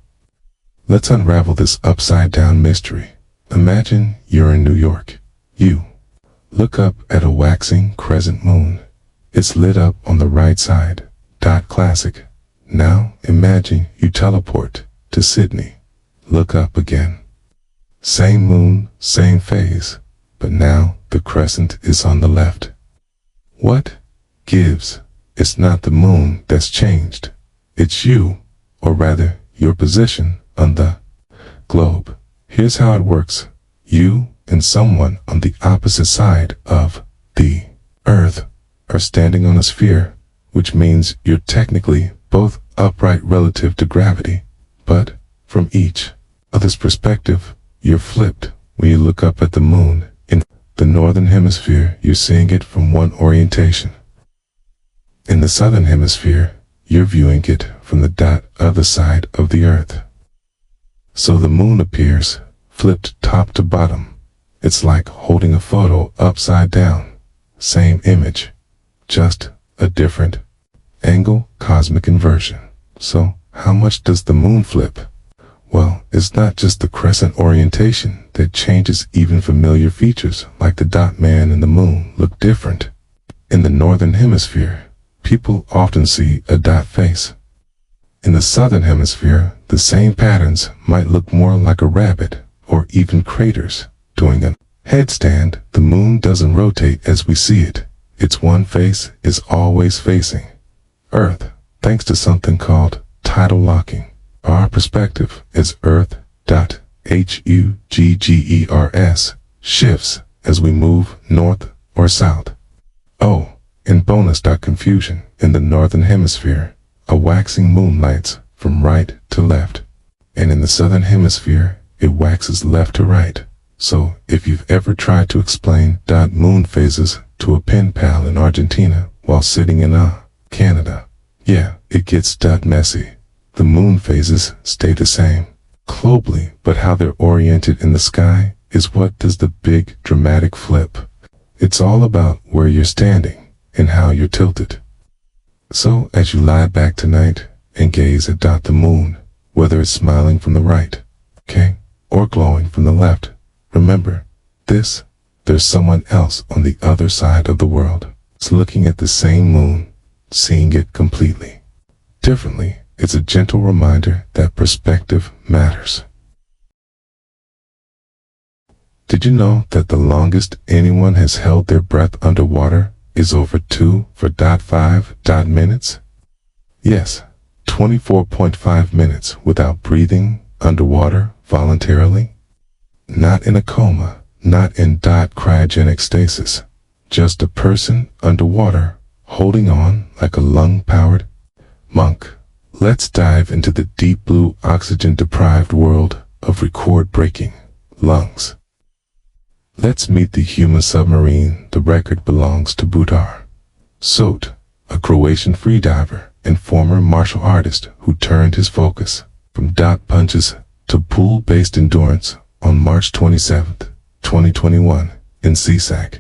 Let's unravel this upside-down mystery. Imagine you're in New York. You look up at a waxing crescent moon. It's lit up on the right side. Classic. Now imagine you teleport to Sydney. Look up again. Same moon, same phase, but now the crescent is on the left. What gives? It's not the moon that's changed. It's you, or rather, your position on the globe. Here's how it works. You and someone on the opposite side of the Earth are standing on a sphere, which means you're technically both upright relative to gravity, but from each other's perspective, you're flipped. When you look up at the moon in the northern hemisphere, you're seeing it from one orientation. In the southern hemisphere, you're viewing it from the other side of the Earth. So the moon appears flipped top to bottom. It's like holding a photo upside down. Same image, just a different angle, cosmic inversion. So how much does the moon flip? Well, it's not just the crescent orientation that changes. Even familiar features like the dot man and the moon look different. In the northern hemisphere, people often see a dot face. In the southern hemisphere, the same patterns might look more like a rabbit or even craters doing a headstand. The moon doesn't rotate as we see it. Its one face is always facing Earth, thanks to something called tidal locking. Our perspective as Earth.huggers shifts as we move north or south. Oh, and bonus. Confusion. In the northern hemisphere, a waxing moon lights from right to left, and in the southern hemisphere, it waxes left to right. So, if you've ever tried to explain moon phases to a pen pal in Argentina while sitting in Canada, yeah, it gets messy. The moon phases stay the same globally, but how they're oriented in the sky is what does the big dramatic flip. It's all about where you're standing and how you're tilted. So as you lie back tonight and gaze at the moon, whether it's smiling from the right, okay, or glowing from the left, remember this: there's someone else on the other side of the world. It's looking at the same moon, seeing it completely differently. It's a gentle reminder that perspective matters. Did you know that the longest anyone has held their breath underwater is over 2.5 minutes? Yes, 24.5 minutes without breathing underwater voluntarily. Not in a coma, not in cryogenic stasis. Just a person underwater holding on like a lung-powered monk. Let's dive into the deep blue oxygen-deprived world of record-breaking lungs. Let's meet the human submarine. The record belongs to Budar Sot, a Croatian freediver and former martial artist who turned his focus from dot punches to pool-based endurance on March 27, 2021, in Sisak,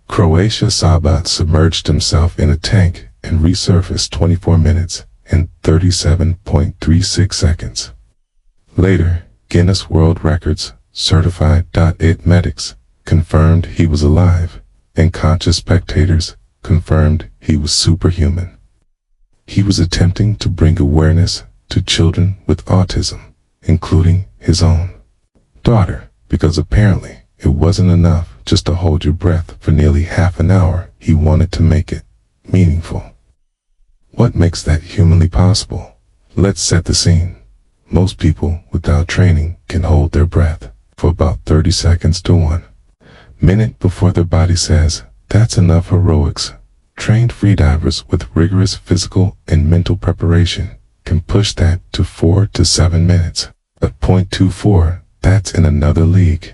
Croatia. Sabat submerged himself in a tank and resurfaced 24 minutes and 37.36 seconds. Later, Guinness World Records certified .it medics confirmed he was alive, and conscious spectators confirmed he was superhuman. He was attempting to bring awareness to children with autism, including his own daughter, because apparently it wasn't enough just to hold your breath for nearly half an hour. He wanted to make it meaningful. What makes that humanly possible? Let's set the scene. Most people without training can hold their breath for about 30 seconds to 1 minute before their body says, that's enough heroics. Trained freedivers with rigorous physical and mental preparation can push that to 4 to 7 minutes. At 0.24, that's in another league.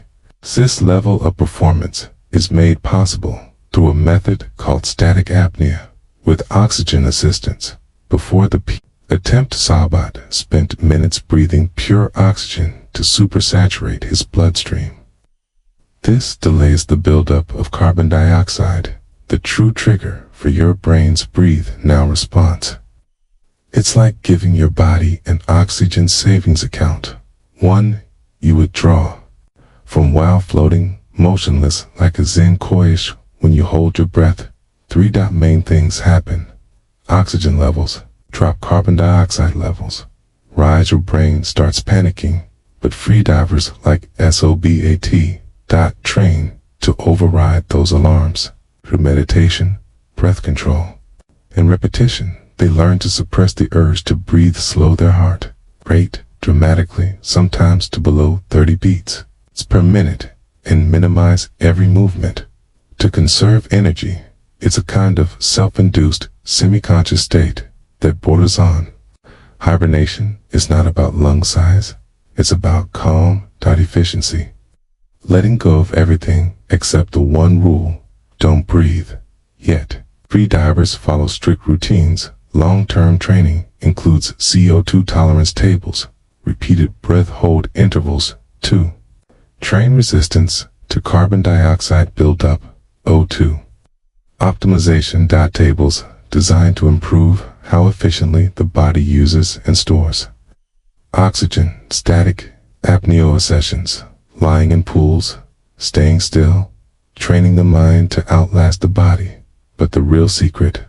This level of performance is made possible through a method called static apnea with oxygen assistance. Before the attempt, Sabat spent minutes breathing pure oxygen to supersaturate his bloodstream. This delays the buildup of carbon dioxide, the true trigger for your brain's breathe now response. It's like giving your body an oxygen savings account, one you withdraw from while floating motionless like a Zen koish. When you hold your breath, 3 main things happen. Oxygen levels drop, carbon dioxide levels rise, your brain starts panicking. But freedivers like SOBAT train to override those alarms. Through meditation, breath control, and repetition, they learn to suppress the urge to breathe, slow their heart rate dramatically, sometimes to below 30 beats per minute, and minimize every movement. To conserve energy, it's a kind of self-induced, semi-conscious state that borders on hibernation. Is not about lung size, it's about calm, efficiency. Letting go of everything except the one rule: don't breathe. Yet, freedivers follow strict routines. Long-term training includes CO2 tolerance tables, repeated breath hold intervals to train resistance to carbon dioxide buildup, O2. Optimization tables designed to improve how efficiently the body uses and stores oxygen. Static apnea sessions, lying in pools, staying still, training the mind to outlast the body. But the real secret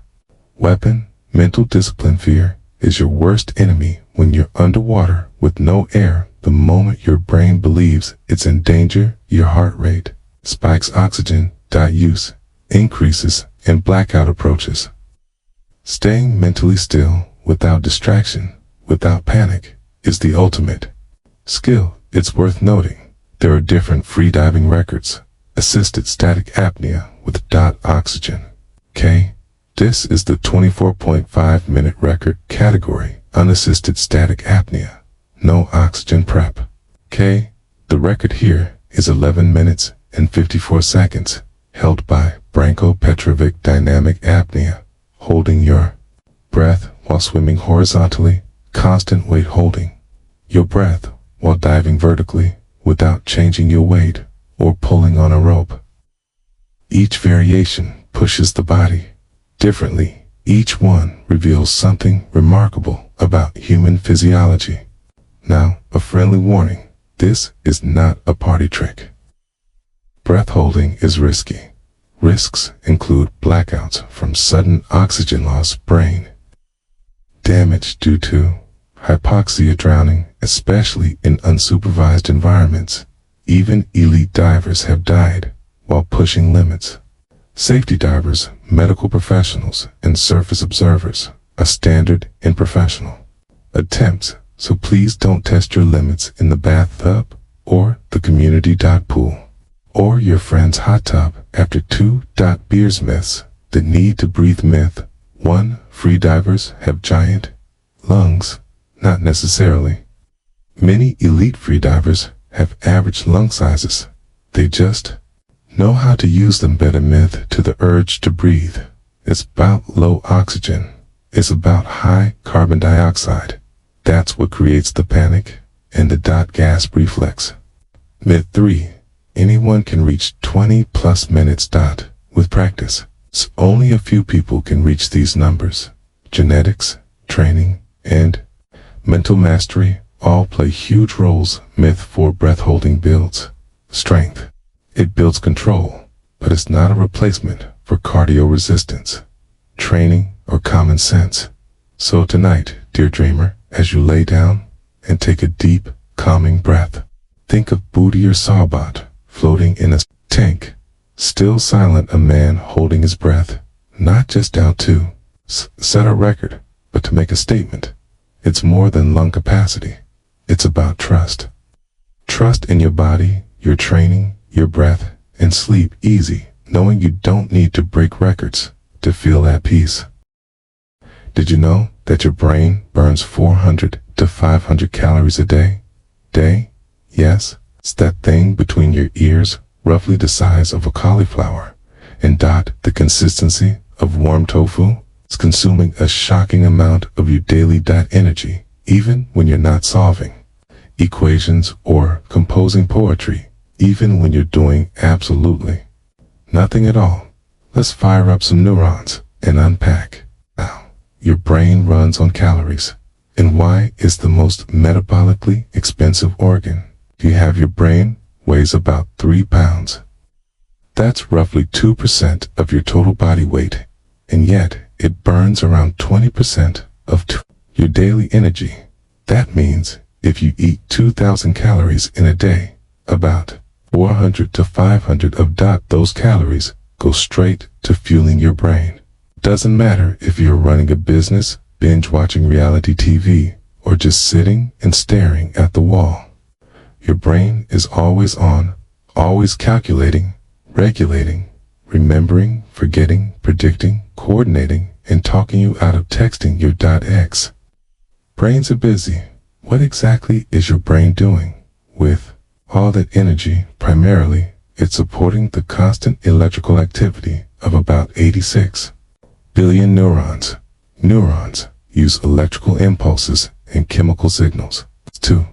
weapon, mental discipline. Fear is your worst enemy when you're underwater with no air. The moment your brain believes it's in danger, your heart rate spikes, oxygen use increases, and blackout approaches. Staying mentally still, without distraction, without panic, is the ultimate skill. It's worth noting, there are different freediving records. Assisted static apnea with oxygen. K. This is the 24.5 minute record category. Unassisted static apnea, no oxygen prep. K. The record here is 11 minutes and 54 seconds, held by Branko Petrovic. Dynamic apnea, holding your breath while swimming horizontally, constant weight holding your breath while diving vertically without changing your weight or pulling on a rope. Each variation pushes the body differently. Each one reveals something remarkable about human physiology. Now, a friendly warning: this is not a party trick. Breath holding is risky. Risks include blackouts from sudden oxygen loss, brain damage due to hypoxia, drowning, especially in unsupervised environments. Even elite divers have died while pushing limits. Safety divers, medical professionals, and surface observers are standard in professional attempts, so please don't test your limits in the bathtub or the community pool or your friend's hot tub after 2 beers. Myths that need to breathe. Myth 1. Freedivers have giant lungs. Not necessarily. Many elite freedivers have average lung sizes. They just know how to use them better. Myth 2. The urge to breathe. It's about low oxygen. It's about high carbon dioxide. That's what creates the panic and the gasp reflex. Myth 3. Anyone can reach 20 plus minutes. With practice, only a few people can reach these numbers. Genetics, training, and mental mastery all play huge roles. Myth 4. Breath holding builds strength. It builds control, but it's not a replacement for cardio resistance, training, or common sense. So tonight, dear dreamer, as you lay down and take a deep, calming breath, think of Booty or Sawbot floating in a tank, still silent, a man holding his breath, not just out to set a record, but to make a statement. It's more than lung capacity. It's about trust. Trust in your body, your training, your breath, and sleep easy, knowing you don't need to break records to feel at peace. Did you know that your brain burns 400 to 500 calories a day? Yes, it's that thing between your ears, roughly the size of a cauliflower, and the consistency of warm tofu. It's consuming a shocking amount of your daily energy, even when you're not solving equations or composing poetry, even when you're doing absolutely nothing at all. Let's fire up some neurons and unpack how your brain runs on calories and why it's the most metabolically expensive organ. You have your brain weighs about 3 pounds. That's roughly 2% of your total body weight, and yet it burns around 20% of your daily energy. That means if you eat 2,000 calories in a day, about 400 to 500 of those calories go straight to fueling your brain. Doesn't matter if you're running a business, binge watching reality TV, or just sitting and staring at the wall. Your brain is always on, always calculating, regulating, remembering, forgetting, predicting, coordinating, and talking you out of texting your X. Brains are busy. What exactly is your brain doing with all that energy? Primarily, it's supporting the constant electrical activity of about 86 billion neurons. Neurons use electrical impulses and chemical signals to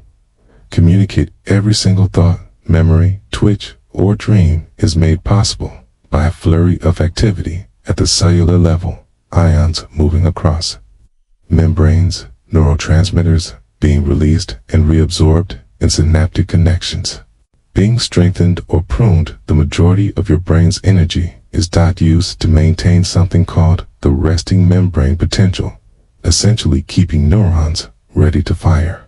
communicate. Every single thought, memory, twitch, or dream is made possible by a flurry of activity at the cellular level. Ions moving across membranes, neurotransmitters being released and reabsorbed, and synaptic connections being strengthened or pruned. The majority of your brain's energy is used to maintain something called the resting membrane potential, essentially keeping neurons ready to fire.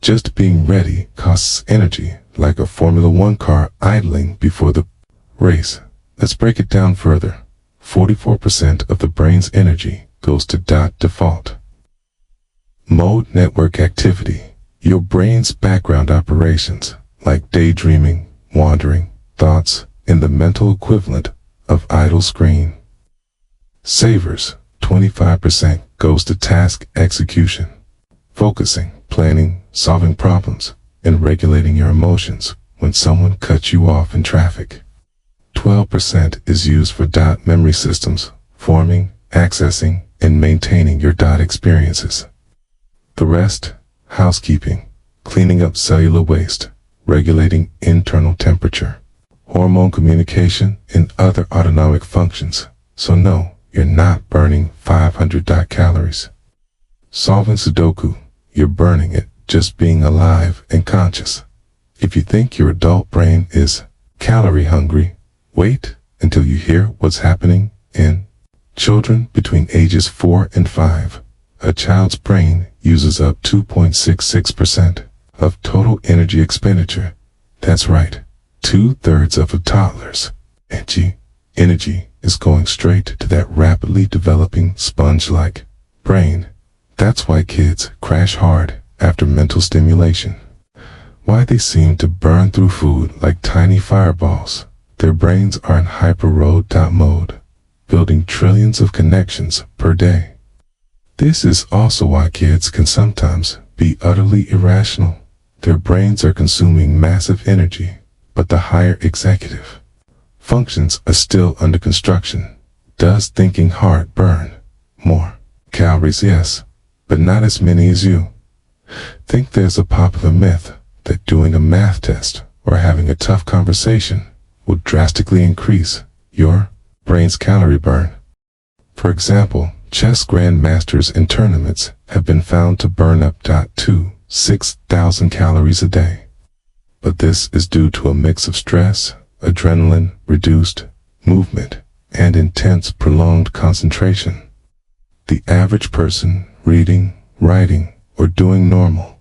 Just being ready costs energy, like a Formula One car idling before the race. Let's break it down further. 44% of the brain's energy goes to default mode network activity, your brain's background operations, like daydreaming, wandering thoughts, and the mental equivalent of idle screen savers. 25% goes to task execution, focusing, planning, solving problems, and regulating your emotions when someone cuts you off in traffic. 12% is used for memory systems, forming, accessing, and maintaining your experiences. The rest, housekeeping, cleaning up cellular waste, regulating internal temperature, hormone communication, and other autonomic functions. So no, you're not burning 500 calories. Solving Sudoku, you're burning it just being alive and conscious. If you think your adult brain is calorie hungry, wait until you hear what's happening in children between ages 4 and 5. A child's brain uses up 2.66% of total energy expenditure. That's right, 2/3 of a toddler's energy is going straight to that rapidly developing sponge-like brain. That's why kids crash hard after mental stimulation. Why they seem to burn through food like tiny fireballs. Their brains are in mode, building trillions of connections per day. This is also why kids can sometimes be utterly irrational. Their brains are consuming massive energy, but the higher executive functions are still under construction. Does thinking hard burn more calories? Yes, but not as many as you think. There's a popular myth that doing a math test or having a tough conversation will drastically increase your brain's calorie burn. For example, chess grandmasters in tournaments have been found to burn up to 6,000 calories a day. But this is due to a mix of stress, adrenaline, reduced movement, and intense prolonged concentration. The average person reading, writing, or doing normal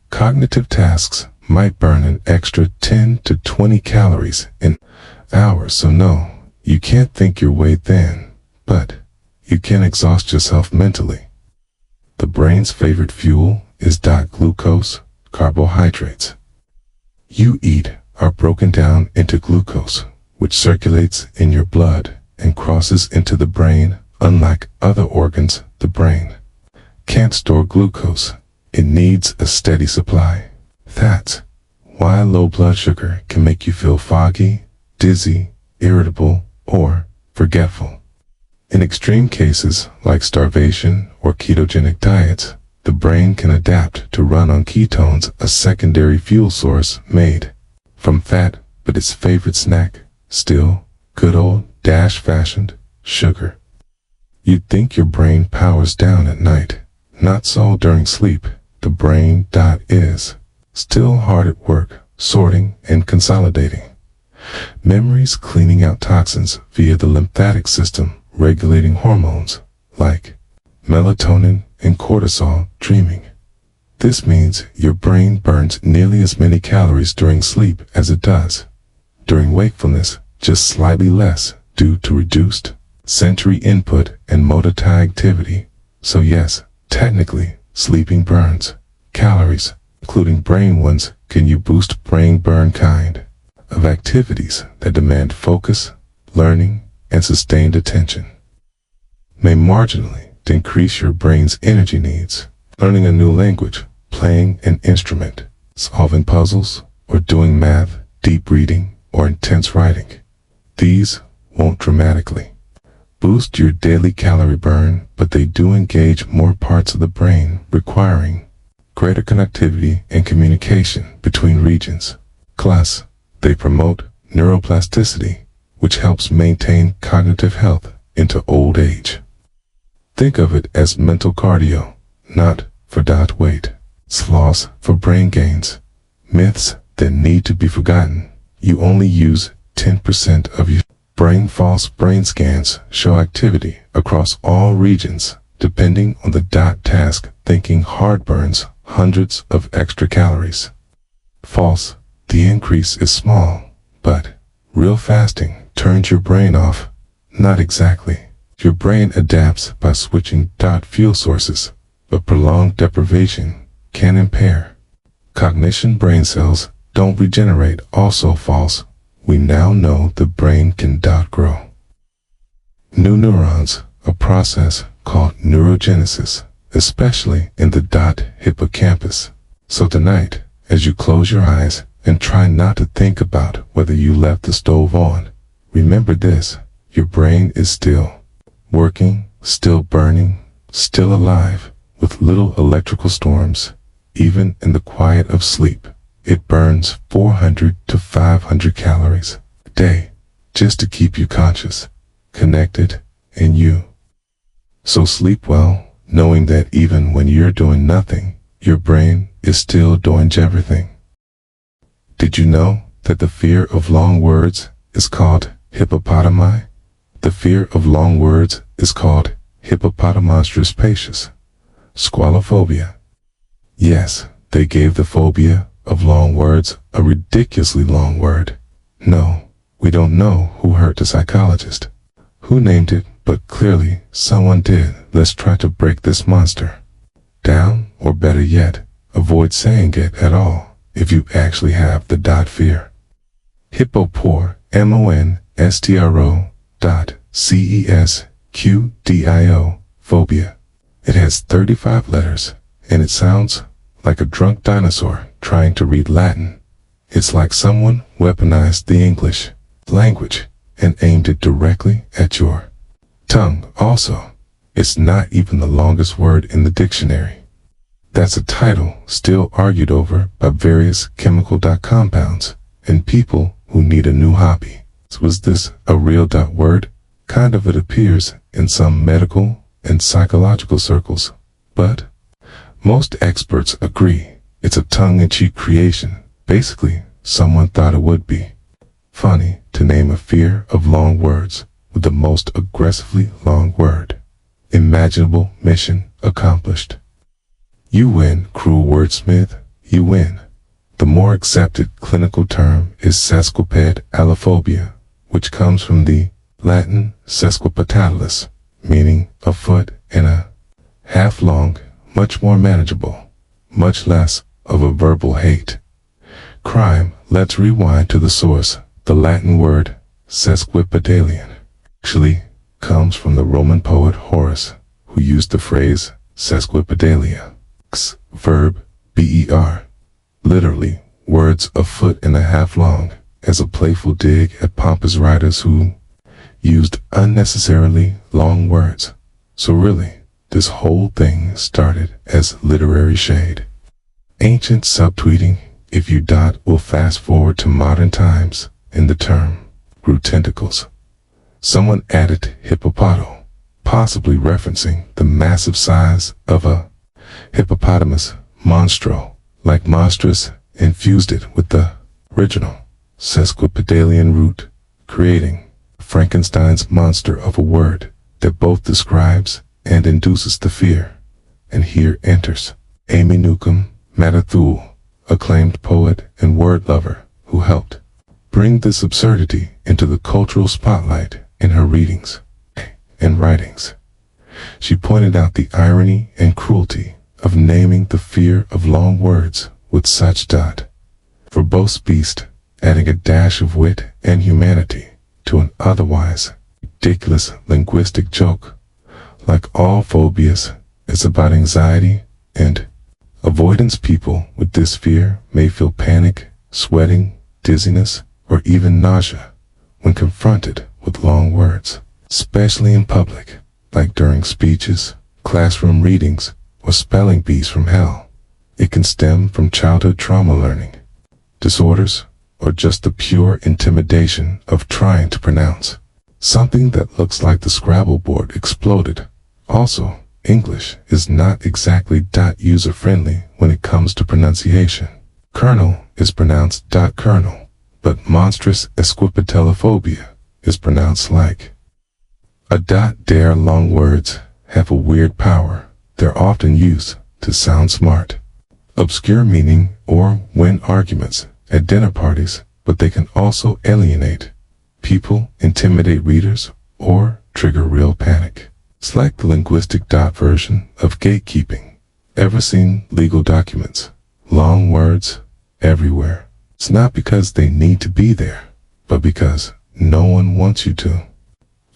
cognitive tasks might burn an extra 10 to 20 calories in hours. So no, you can't think your way thin, but you can exhaust yourself mentally. The brain's favorite fuel is glucose, carbohydrates. You eat are broken down into glucose, which circulates in your blood and crosses into the brain. Unlike other organs, the brain can't store glucose. It needs a steady supply. That's why low blood sugar can make you feel foggy, dizzy, irritable, or forgetful. In extreme cases like starvation or ketogenic diets, the brain can adapt to run on ketones, a secondary fuel source made from fat, but its favorite snack, still good old-fashioned sugar. You'd think your brain powers down at night. Not so during sleep. The brain is still hard at work, sorting and consolidating memories, cleaning out toxins via the lymphatic system, regulating hormones like melatonin and cortisol, dreaming. This means your brain burns nearly as many calories during sleep as it does during wakefulness, just slightly less due to reduced sensory input and motor activity. So yes, technically, sleeping burns calories, including brain ones. Can you boost brain burn kind of activities that demand focus, learning, and sustained attention? May marginally increase your brain's energy needs. Learning a new language, playing an instrument, solving puzzles, or doing math, deep reading, or intense writing. These won't dramatically boost your daily calorie burn, but they do engage more parts of the brain, requiring greater connectivity and communication between regions. Plus, they promote neuroplasticity, which helps maintain cognitive health into old age. Think of it as mental cardio, not for weight loss, for brain gains. Myths that need to be forgotten. You only use 10% of your brain. False brain scans show activity across all regions, depending on the task. Thinking hard burns hundreds of extra calories. False, the increase is small, but real fasting turns your brain off. Not exactly. Your brain adapts by switching fuel sources, but prolonged deprivation can impair cognition. Brain cells don't regenerate. Also false. We now know the brain can grow new neurons, a process called neurogenesis, especially in the hippocampus. So tonight, as you close your eyes and try not to think about whether you left the stove on, remember this: your brain is still working, still burning, still alive, with little electrical storms. Even in the quiet of sleep, it burns 400 to 500 calories a day just to keep you conscious, connected, and you. So sleep well, knowing that even when you're doing nothing, your brain is still doing everything. Did you know that the fear of long words is called hippopotami? The fear of long words is called hippopotamonstrous squalophobia. Yes, they gave the phobia of long words a ridiculously long word. No, we don't know who hurt the psychologist, who named it, but clearly someone did. Let's try to break this monster down, or better yet, avoid saying it at all if you actually have the fear. Hippopor, monstro cesqudio, phobia. It has 35 letters, and it sounds like a drunk dinosaur trying to read Latin. It's like someone weaponized the English language and aimed it directly at your tongue. Also, it's not even the longest word in the dictionary. That's a title still argued over by various chemical compounds and people who need a new hobby. So was this a real word? Kind of, it appears in some medical and psychological circles, but most experts agree it's a tongue-in-cheek creation. Basically, someone thought it would be funny to name a fear of long words with the most aggressively long word imaginable. Mission accomplished. You win, cruel wordsmith, you win. The more accepted clinical term is sesquiped allophobia, which comes from the Latin sesquipedalus, meaning a foot and a half long, much more manageable, much less of a verbal hate crime. Let's rewind to the source. The Latin word sesquipedalian actually comes from the Roman poet Horace, who used the phrase sesquipedalia, verb ber, literally words a foot and a half long, as a playful dig at pompous writers who used unnecessarily long words. So really, this whole thing started as literary shade. Ancient subtweeting, if you will fast forward to modern times, and the term grew tentacles. Someone added hippopoto, possibly referencing the massive size of a hippopotamus, monstro, like monstrous, infused it with the original sesquipedalian root, creating Frankenstein's monster of a word that both describes and induces the fear. And here enters Amy Newcomb Matathul, acclaimed poet and word lover, who helped bring this absurdity into the cultural spotlight in her readings and writings. She pointed out the irony and cruelty of naming the fear of long words with such verbose beast, adding a dash of wit and humanity to an otherwise ridiculous linguistic joke. Like all phobias, it's about anxiety and avoidance. People with this fear may feel panic, sweating, dizziness, or even nausea when confronted with long words, especially in public, like during speeches, classroom readings, or spelling bees from hell. It can stem from childhood trauma, learning disorders, or just the pure intimidation of trying to pronounce something that looks like the Scrabble board exploded. Also, English is not exactly user-friendly when it comes to pronunciation. Colonel is pronounced colonel, but monstrous esquipetalophobia is pronounced like a dare. Long words have a weird power. They're often used to sound smart, obscure meaning, or win arguments at dinner parties, but they can also alienate people, intimidate readers, or trigger real panic. It's like the linguistic version of gatekeeping. Ever seen legal documents? Long words everywhere. It's not because they need to be there, but because no one wants you to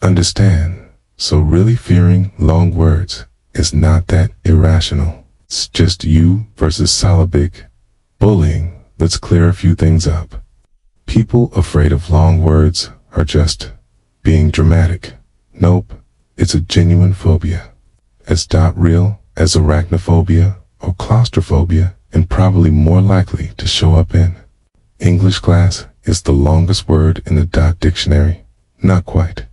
understand. So really fearing long words is not that irrational. It's just you versus syllabic bullying. Let's clear a few things up. People afraid of long words are just being dramatic. Nope, it's a genuine phobia. As real as arachnophobia or claustrophobia, and probably more likely to show up in English class. Is the longest word in the dictionary? Not quite.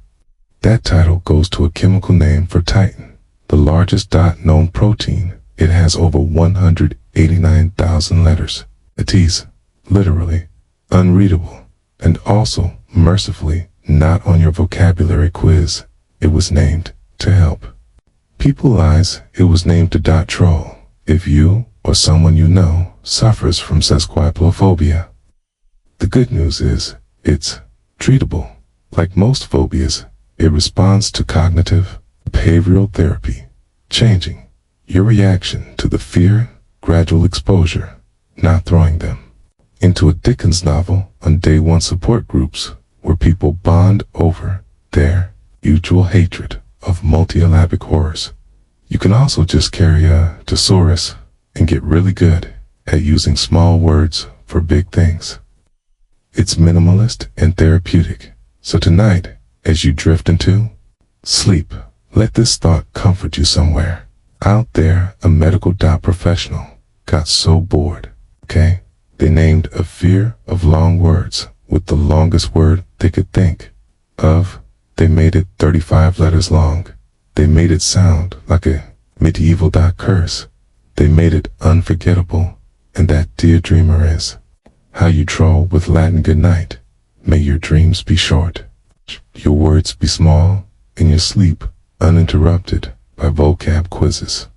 That title goes to a chemical name for Titan, the largest known protein. It has over 189,000 letters. It is literally unreadable, and also, mercifully, not on your vocabulary quiz. It was named to help people realize it was named to troll if you or someone you know suffers from sesquipedalophobia. The good news is, it's treatable. Like most phobias, it responds to cognitive behavioral therapy, changing your reaction to the fear, gradual exposure, not throwing them into a Dickens novel on day one. Support groups where people bond over their mutual hatred of multisyllabic horrors. You can also just carry a thesaurus and get really good at using small words for big things. It's minimalist and therapeutic. So tonight, as you drift into sleep, let this thought comfort you somewhere out there. A medical professional got so bored, okay, They named a fear of long words with the longest word they could think of. They made it 35 letters long. They made it sound like a medieval curse. They made it unforgettable, and that, dear dreamer, is how you troll with Latin goodnight. May your dreams be short, your words be small, and your sleep uninterrupted by vocab quizzes.